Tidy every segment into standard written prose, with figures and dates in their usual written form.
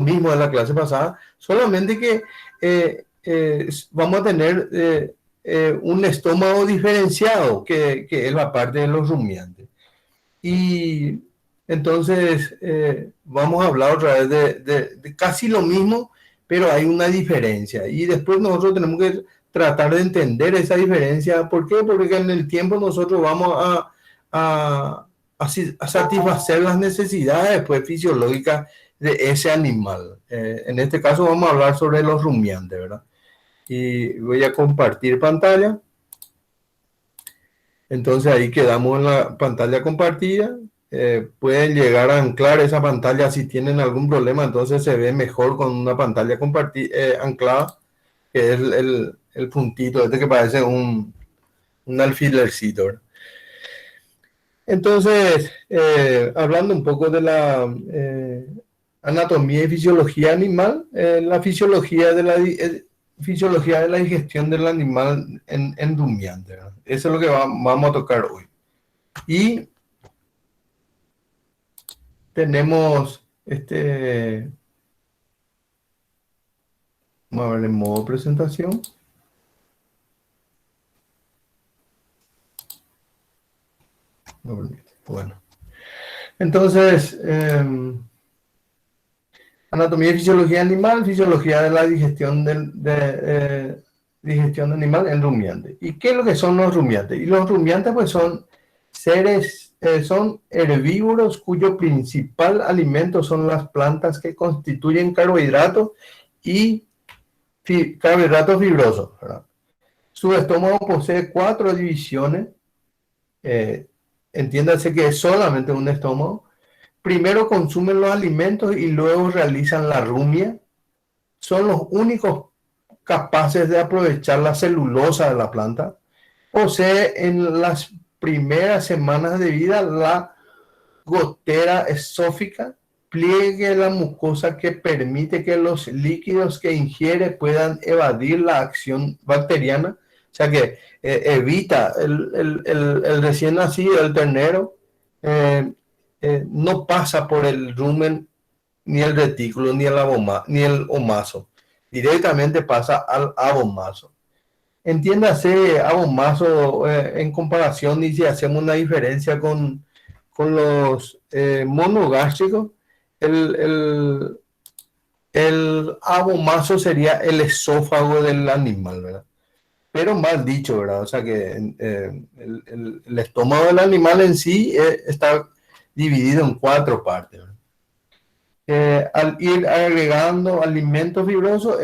mismo de la clase pasada, solamente que vamos a tener un estómago diferenciado, que es la parte de los rumiantes. Y entonces vamos a hablar otra vez de casi lo mismo, pero hay una diferencia. Y después nosotros tenemos que tratar de entender esa diferencia. ¿Por qué? Porque en el tiempo nosotros vamos a satisfacer las necesidades pues, fisiológicas de ese animal. En este caso vamos a hablar sobre los rumiantes, ¿verdad? Y voy a compartir pantalla. Entonces ahí quedamos en la pantalla compartida. Pueden llegar a anclar esa pantalla si tienen algún problema, entonces se ve mejor con una pantalla compartida, anclada, que es el puntito este que parece un alfilercito, ¿verdad? Entonces, hablando un poco de la anatomía y fisiología animal, la fisiología de la digestión del animal en rumiante, ¿verdad? Eso es lo que vamos a tocar hoy. Y tenemos vamos a ver en modo presentación. No permite. Bueno, entonces, anatomía y fisiología animal, fisiología de la digestión digestión animal en rumiante. ¿Y qué es lo que son los rumiantes? Y los rumiantes pues son seres, son herbívoros cuyo principal alimento son las plantas que constituyen carbohidratos y carbohidratos fibrosos, ¿verdad? Su estómago posee 4 divisiones. eh, Entiéndase que es solamente un estómago. Primero consumen los alimentos y luego realizan la rumia. Son los únicos capaces de aprovechar la celulosa de la planta. Posee en las primeras semanas de vida la gotera esófica, pliegue de la mucosa que permite que los líquidos que ingiere puedan evadir la acción bacteriana. O sea que evita el recién nacido, el ternero, eh, no pasa por el rumen, ni el retículo, ni el omaso. Directamente pasa al abomaso. Entiéndase abomaso en comparación y si hacemos una diferencia con los monogástricos, el, el, el abomaso sería el esófago del animal, ¿verdad? Pero mal dicho, ¿verdad? O sea que el estómago del animal en sí está dividido en 4 partes, ¿verdad? Al ir agregando alimentos fibrosos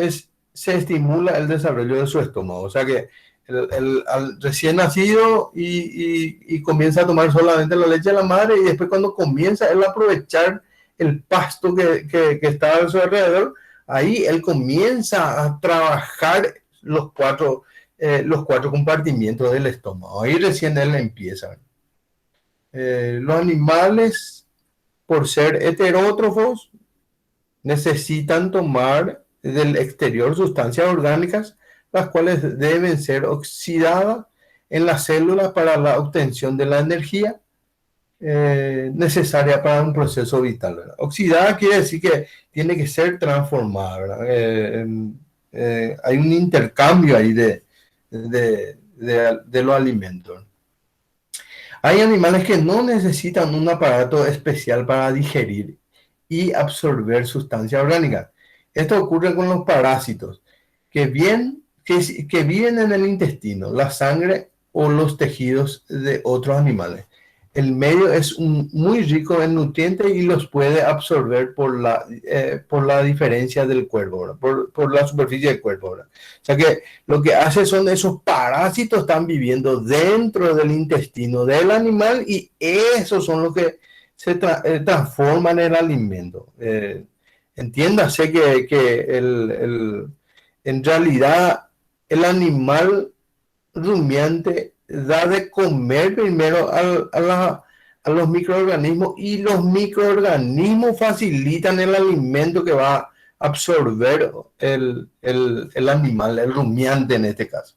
se estimula el desarrollo de su estómago. O sea que al recién nacido y comienza a tomar solamente la leche de la madre y después cuando comienza él a aprovechar el pasto que está a su alrededor, ahí él comienza a trabajar los cuatro compartimientos del estómago. Ahí recién él empieza. Los animales, por ser heterótrofos, necesitan tomar del exterior sustancias orgánicas, las cuales deben ser oxidadas en las células para la obtención de la energía necesaria para un proceso vital, ¿verdad? Oxidada quiere decir que tiene que ser transformada, ¿verdad? Hay un intercambio ahí de los alimentos. Hay animales que no necesitan un aparato especial para digerir y absorber sustancias orgánicas. Esto ocurre con los parásitos, que viven en el intestino, la sangre o los tejidos de otros animales. El medio es muy rico en nutrientes y los puede absorber por la diferencia del cuerpo, por la superficie del cuerpo, ¿verdad? O sea que lo que hace son esos parásitos están viviendo dentro del intestino del animal y esos son los que transforman el alimento. Entiéndase que en realidad el animal rumiante da de comer primero a los microorganismos y los microorganismos facilitan el alimento que va a absorber el animal, el rumiante en este caso.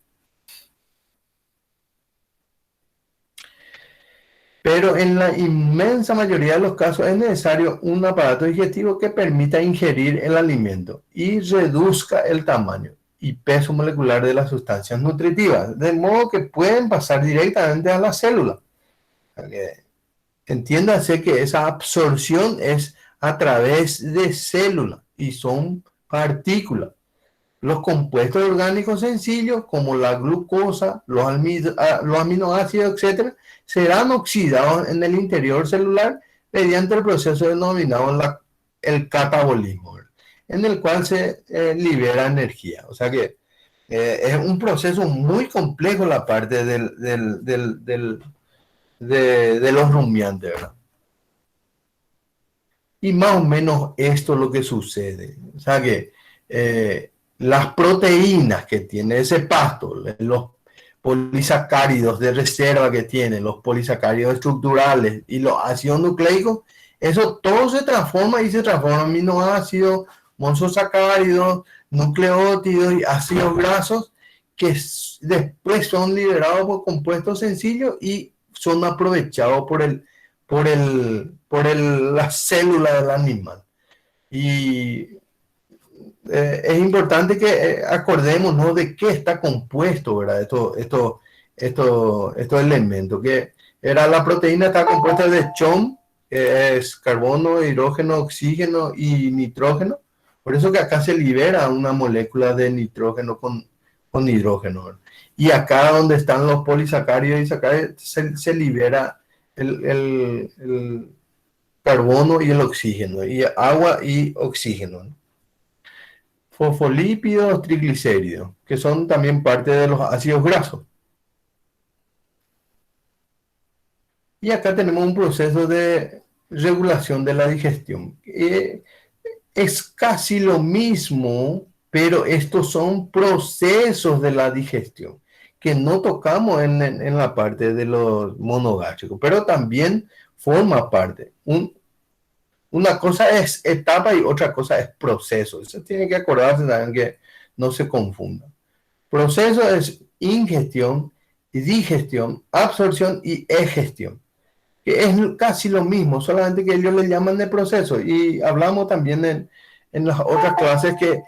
Pero en la inmensa mayoría de los casos es necesario un aparato digestivo que permita ingerir el alimento y reduzca el tamaño y peso molecular de las sustancias nutritivas, de modo que pueden pasar directamente a la célula. Entiéndase que esa absorción es a través de células y son partículas. Los compuestos orgánicos sencillos, como la glucosa, los aminoácidos, etcétera, serán oxidados en el interior celular mediante el proceso denominado el catabolismo, ¿verdad? En el cual se libera energía. O sea que es un proceso muy complejo la parte de los rumiantes, ¿verdad? Y más o menos esto es lo que sucede. O sea que las proteínas que tiene ese pasto, los polisacáridos de reserva que tiene, los polisacáridos estructurales y los ácidos nucleicos, eso todo se transforma y se transforma en aminoácidos, monosacáridos, nucleótidos y ácidos grasos que después son liberados por compuestos sencillos y son aprovechados la célula del animal. Y es importante que acordemos, ¿no?, de qué está compuesto, ¿verdad? Estos elementos, que era la proteína está compuesta de CHOM, que es carbono, hidrógeno, oxígeno y nitrógeno. Por eso que acá se libera una molécula de nitrógeno con hidrógeno, ¿verdad? Y acá donde están los polisacáridos y sacáridos se libera el carbono y el oxígeno, y agua y oxígeno, ¿no? Fosfolípidos, triglicéridos, que son también parte de los ácidos grasos. Y acá tenemos un proceso de regulación de la digestión. Es casi lo mismo, pero estos son procesos de la digestión que no tocamos en la parte de los monogástricos, pero también forma parte. Una cosa es etapa y otra cosa es proceso. Eso tiene que acordarse también, que no se confunda. Proceso es ingestión, digestión, absorción y egestión, que es casi lo mismo, solamente que ellos le llaman de proceso. Y hablamos también en las otras clases que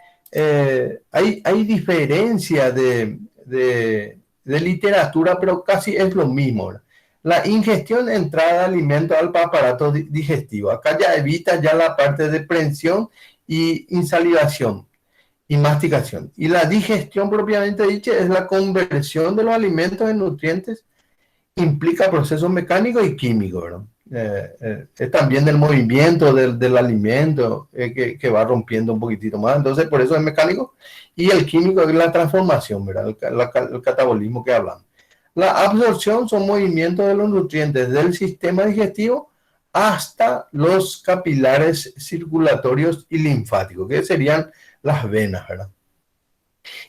hay diferencia de literatura, pero casi es lo mismo, ¿verdad? La ingestión, entrada de alimentos al aparato digestivo. Acá ya evita ya la parte de prensión y insalivación y masticación. Y la digestión propiamente dicha es la conversión de los alimentos en nutrientes, implica procesos mecánicos y químicos, ¿no? Es también el movimiento del alimento que va rompiendo un poquitito más. Entonces, por eso es mecánico. Y el químico es la transformación, ¿verdad? El catabolismo que hablamos. La absorción son movimientos de los nutrientes del sistema digestivo hasta los capilares circulatorios y linfáticos, que serían las venas, ¿verdad?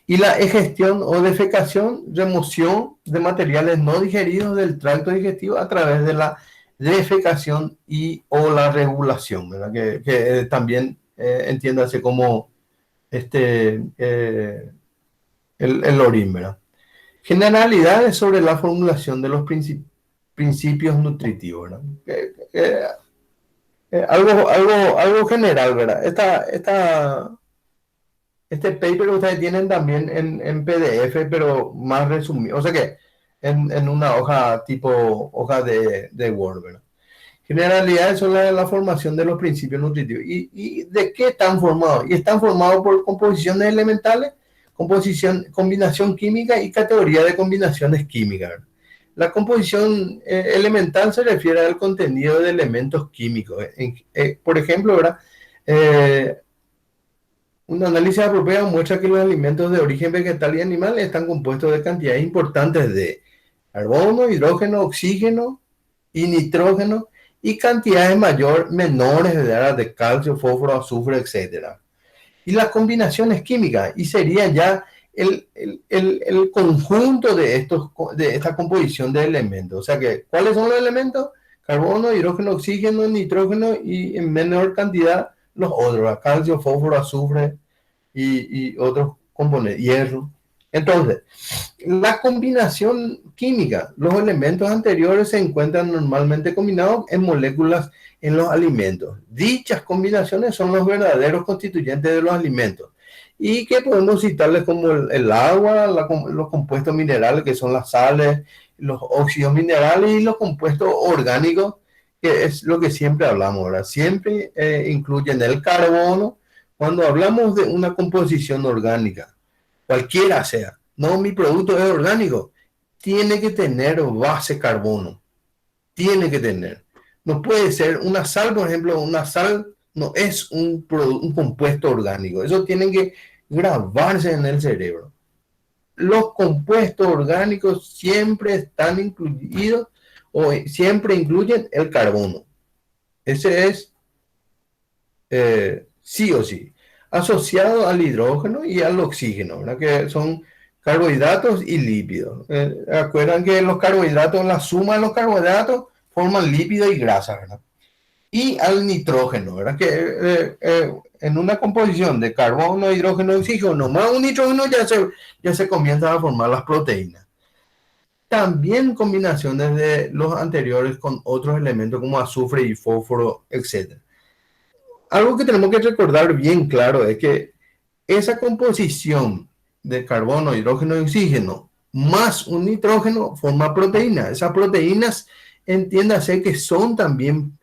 Y la egestión o defecación, remoción de materiales no digeridos del tracto digestivo a través de la defecación y o la regulación, ¿verdad? Que también entiéndase como el orín, ¿verdad? Generalidades sobre la formulación de los principios nutritivos, ¿verdad? Algo general, ¿verdad? Este paper ustedes tienen también en PDF, pero más resumido. O sea que en una hoja tipo hoja de Word, ¿verdad? Generalidades son la formación de los principios nutritivos. ¿Y de qué están formados? Y están formados por composiciones elementales, combinación química y categoría de combinaciones químicas, ¿verdad? La composición elemental se refiere al contenido de elementos químicos. Por ejemplo, ¿verdad? Un análisis apropiado muestra que los alimentos de origen vegetal y animal están compuestos de cantidades importantes de carbono, hidrógeno, oxígeno y nitrógeno, y cantidades menores de calcio, fósforo, azufre, etc. Y las combinaciones químicas, y sería ya el conjunto de esta composición de elementos. O sea que, ¿cuáles son los elementos? Carbono, hidrógeno, oxígeno, nitrógeno, y en menor cantidad los otros, calcio, fósforo, azufre y otros componentes, hierro. Entonces, la combinación química, los elementos anteriores se encuentran normalmente combinados en moléculas en los alimentos. Dichas combinaciones son los verdaderos constituyentes de los alimentos y que podemos citarles como el agua, los compuestos minerales que son las sales, los óxidos minerales y los compuestos orgánicos, que es lo que siempre hablamos ahora. Siempre incluyen el carbono. Cuando hablamos de una composición orgánica, cualquiera sea, no, mi producto es orgánico, tiene que tener base carbono, tiene que tener. No puede ser una sal, por ejemplo, una sal no es un compuesto orgánico, eso tiene que grabarse en el cerebro. Los compuestos orgánicos siempre están incluidos o siempre incluyen el carbono. Ese es sí o sí, asociado al hidrógeno y al oxígeno, ¿verdad? Que son carbohidratos y lípidos. Acuerdan que los carbohidratos, la suma de los carbohidratos forman lípidos y grasa, ¿verdad? Y al nitrógeno, ¿verdad? Que en una composición de carbono, hidrógeno y oxígeno, más un nitrógeno ya se comienzan a formar las proteínas. También combinaciones de los anteriores con otros elementos como azufre y fósforo, etc. Algo que tenemos que recordar bien claro es que esa composición de carbono, hidrógeno y oxígeno más un nitrógeno forma proteínas. Esas proteínas, entiéndase que son también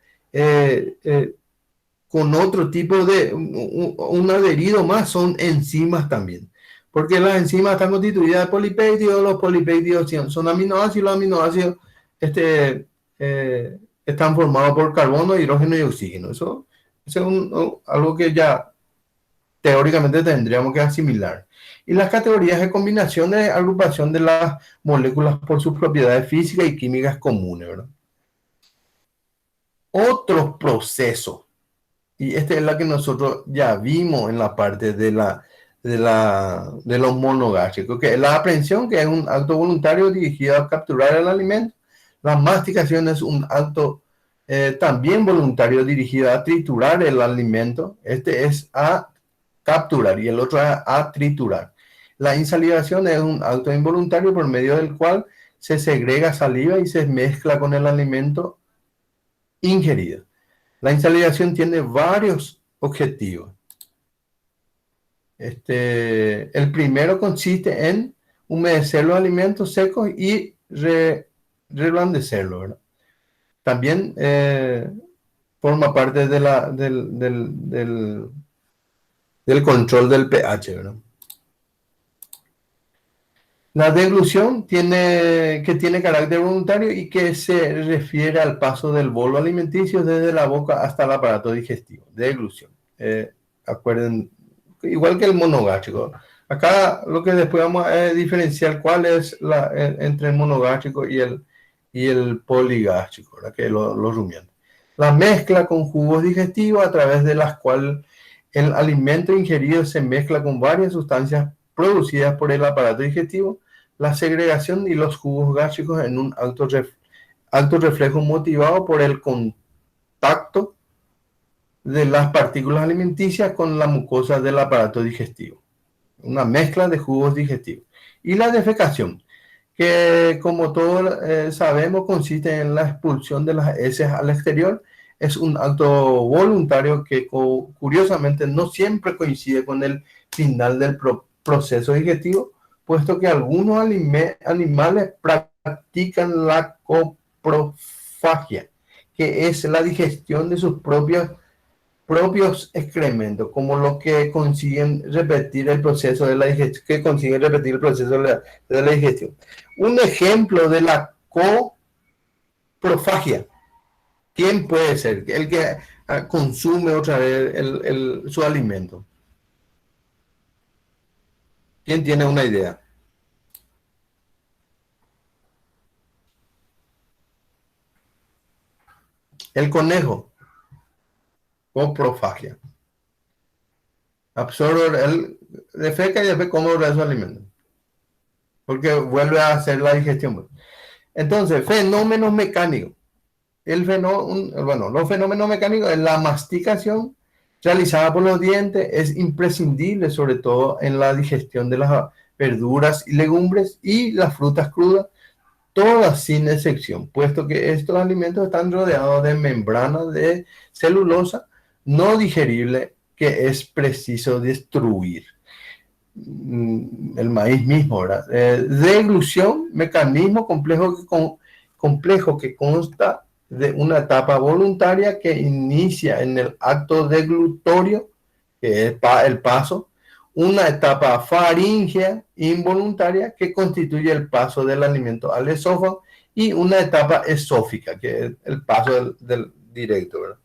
con otro tipo de, un adherido más, son enzimas también. Porque las enzimas están constituidas de polipéptidos, los polipéptidos son aminoácidos, los aminoácidos están formados por carbono, hidrógeno y oxígeno. Eso es algo que ya teóricamente tendríamos que asimilar. Y las categorías de combinación de agrupación de las moléculas por sus propiedades físicas y químicas comunes, ¿verdad? Otros procesos, y esta es la que nosotros ya vimos en la parte de los monogástricos, que es la aprehensión, que es un acto voluntario dirigido a capturar el alimento. La masticación es un acto también voluntario dirigido a triturar el alimento. Este es a capturar y el otro a triturar. La insalivación es un acto involuntario por medio del cual se segrega saliva y se mezcla con el alimento ingerido. La insalivación tiene varios objetivos. El primero consiste en humedecer los alimentos secos y reblandecerlos, ¿verdad? También forma parte de del control del pH, ¿verdad? La deglución tiene carácter voluntario y que se refiere al paso del bolo alimenticio desde la boca hasta el aparato digestivo. Deglución. Acuerden, igual que el monogástrico. Acá lo que después vamos a diferenciar cuál es entre el monogástrico y el poligástrico, ¿verdad? Que los rumiantes. La mezcla con jugos digestivos a través de las cuales el alimento ingerido se mezcla con varias sustancias producidas por el aparato digestivo, la segregación y los jugos gástricos en un alto reflejo motivado por el contacto de las partículas alimenticias con la mucosa del aparato digestivo. Una mezcla de jugos digestivos. Y la defecación, que como todos sabemos consiste en la expulsión de las heces al exterior. Es un acto voluntario que curiosamente no siempre coincide con el final del proceso digestivo, puesto que algunos animales practican la coprofagia, que es la digestión de sus propios excrementos, como los que consiguen repetir el proceso de la digestión, de la digestión. Un ejemplo de la coprofagia, ¿quién puede ser? El que consume otra vez su alimento. ¿Quién tiene una idea? El conejo, coprofagia. Absorbe, él defeca y después come su alimento. Porque vuelve a hacer la digestión. Entonces, fenómenos mecánicos. Los fenómenos mecánicos, la masticación realizada por los dientes es imprescindible, sobre todo en la digestión de verduras y legumbres y las frutas crudas, todas sin excepción, puesto que estos alimentos están rodeados de membranas de celulosa no digerible que es preciso destruir. El maíz mismo, ¿verdad? Deglución, mecanismo complejo que consta de una etapa voluntaria que inicia en el acto deglutorio, que es el paso, una etapa faríngea involuntaria que constituye el paso del alimento al esófago y una etapa esófica, que es el paso del directo, ¿verdad?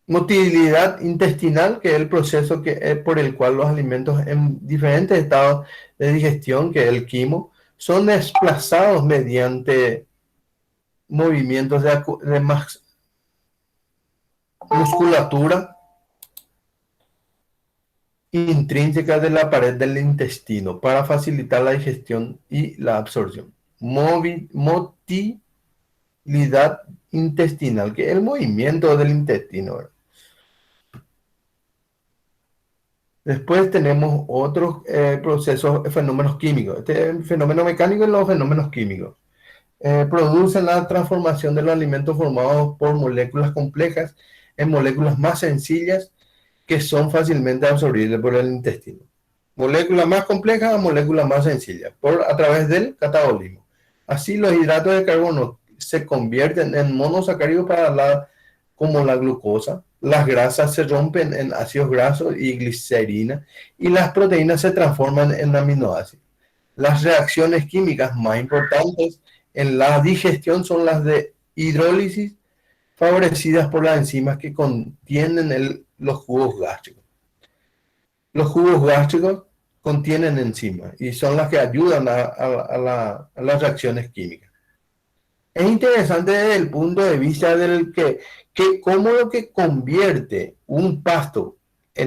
Motilidad intestinal, que es el proceso por el cual los alimentos en diferentes estados de digestión, que es el quimo, son desplazados mediante movimientos de musculatura intrínseca de la pared del intestino para facilitar la digestión y la absorción. Motilidad intestinal, que es el movimiento del intestino, ¿verdad? Después tenemos otros procesos, fenómenos químicos. Este es el fenómeno mecánico y los fenómenos químicos. Producen la transformación de los alimentos formados por moléculas complejas en moléculas más sencillas que son fácilmente absorbibles por el intestino. Moléculas más complejas a moléculas más sencillas a través del catabolismo. Así los hidratos de carbono se convierten en monosacáridos como la glucosa. Las grasas se rompen en ácidos grasos y glicerina y las proteínas se transforman en aminoácidos. Las reacciones químicas más importantes en la digestión son las de hidrólisis, favorecidas por las enzimas que contienen los jugos gástricos. Los jugos gástricos contienen enzimas y son las que ayudan a las reacciones químicas. Es interesante desde el punto de vista del que cómo lo que convierte un pasto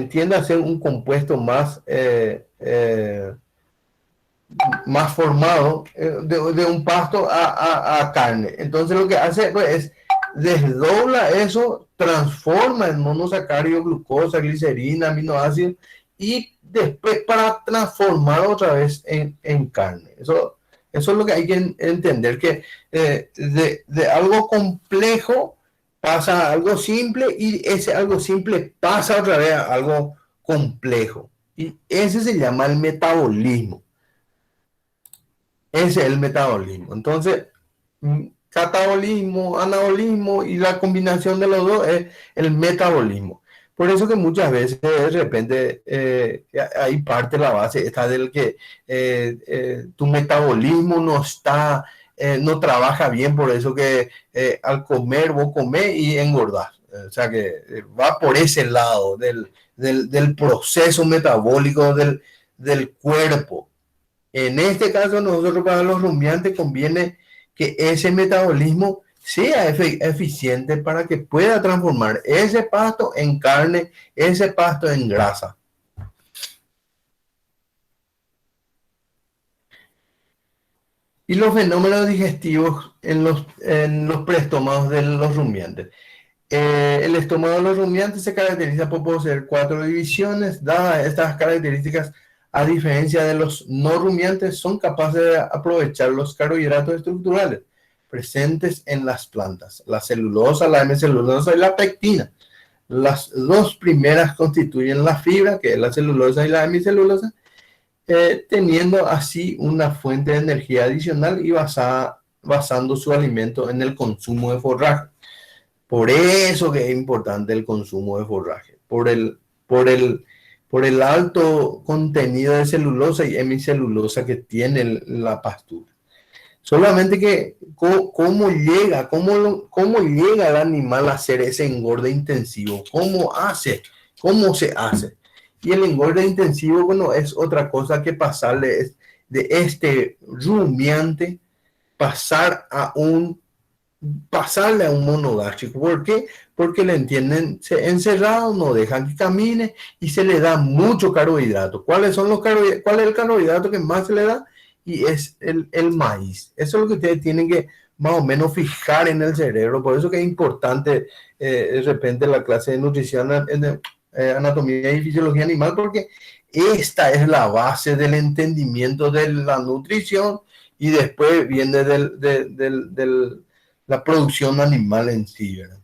tiende a ser un compuesto más formado de un pasto a carne. Entonces lo que hace pues, es desdobla eso, transforma en monosacárido, glucosa, glicerina, aminoácidos y después para transformar otra vez en carne. Eso es lo que hay que entender, que de algo complejo pasa a algo simple y ese algo simple pasa otra vez a algo complejo. Y ese se llama el metabolismo. Ese es el metabolismo. Entonces, catabolismo, anabolismo y la combinación de los dos es el metabolismo. Por eso que muchas veces de repente ahí parte la base está del que tu metabolismo no trabaja bien, por eso que al comer vos comés y engordás. O sea que va por ese lado del proceso metabólico del cuerpo. En este caso, nosotros para los rumiantes conviene que ese metabolismo sea eficiente para que pueda transformar ese pasto en carne, ese pasto en grasa. Y los fenómenos digestivos en los preestómagos de los rumiantes. El estómago de los rumiantes se caracteriza por poseer 4 divisiones. Dadas estas características, a diferencia de los no rumiantes, son capaces de aprovechar los carbohidratos estructurales presentes en las plantas, la celulosa, la hemicelulosa y la pectina. Las dos primeras constituyen la fibra, que es la celulosa y la hemicelulosa, teniendo así una fuente de energía adicional y basando su alimento en el consumo de forraje. Por eso que es importante el consumo de forraje, por el alto contenido de celulosa y hemicelulosa que tiene la pastura. Solamente que cómo llega el animal a hacer ese engorde intensivo, cómo se hace. Y el engorde intensivo, bueno, es otra cosa que pasarle de este rumiante, pasarle a un monogástrico. ¿Por qué? Porque le entienden encerrado, no dejan que camine y se le da mucho carbohidrato. ¿Cuál es el carbohidrato que más se le da? Y es el maíz. Eso es lo que ustedes tienen que más o menos fijar en el cerebro. Por eso que es importante de repente la clase de nutrición, anatomía y fisiología animal, porque esta es la base del entendimiento de la nutrición y después viene la producción animal en sí, ¿verdad?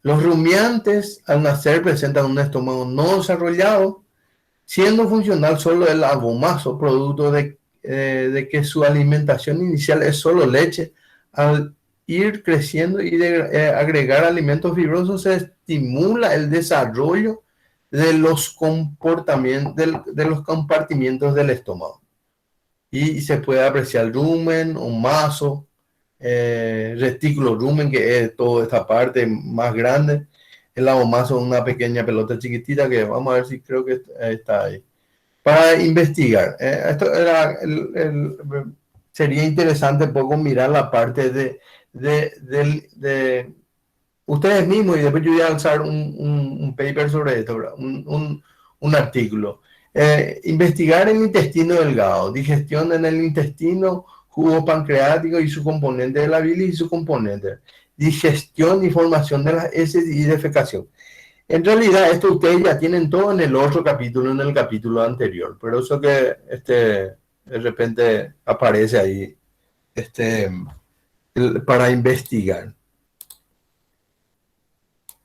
Los rumiantes al nacer presentan un estómago no desarrollado, siendo funcional solo el abomazo, producto de que su alimentación inicial es solo leche. Al ir creciendo y agregar alimentos fibrosos, se estimula el desarrollo de los comportamientos, de los compartimientos del estómago. Y se puede apreciar rumen o maso, retículo rumen, que es toda esta parte más grande. El abomazo es una pequeña pelota chiquitita que vamos a ver si creo que está ahí para investigar. Esto era sería interesante un poco mirar la parte de ustedes mismos, y después yo voy a lanzar un paper sobre esto, un artículo. Investigar el intestino delgado, digestión en el intestino, jugo pancreático y su componente de la bilis y su componente, digestión y formación de las heces y defecación. En realidad, esto ustedes ya tienen todo en el otro capítulo, en el capítulo anterior, pero eso que de repente aparece ahí para investigar.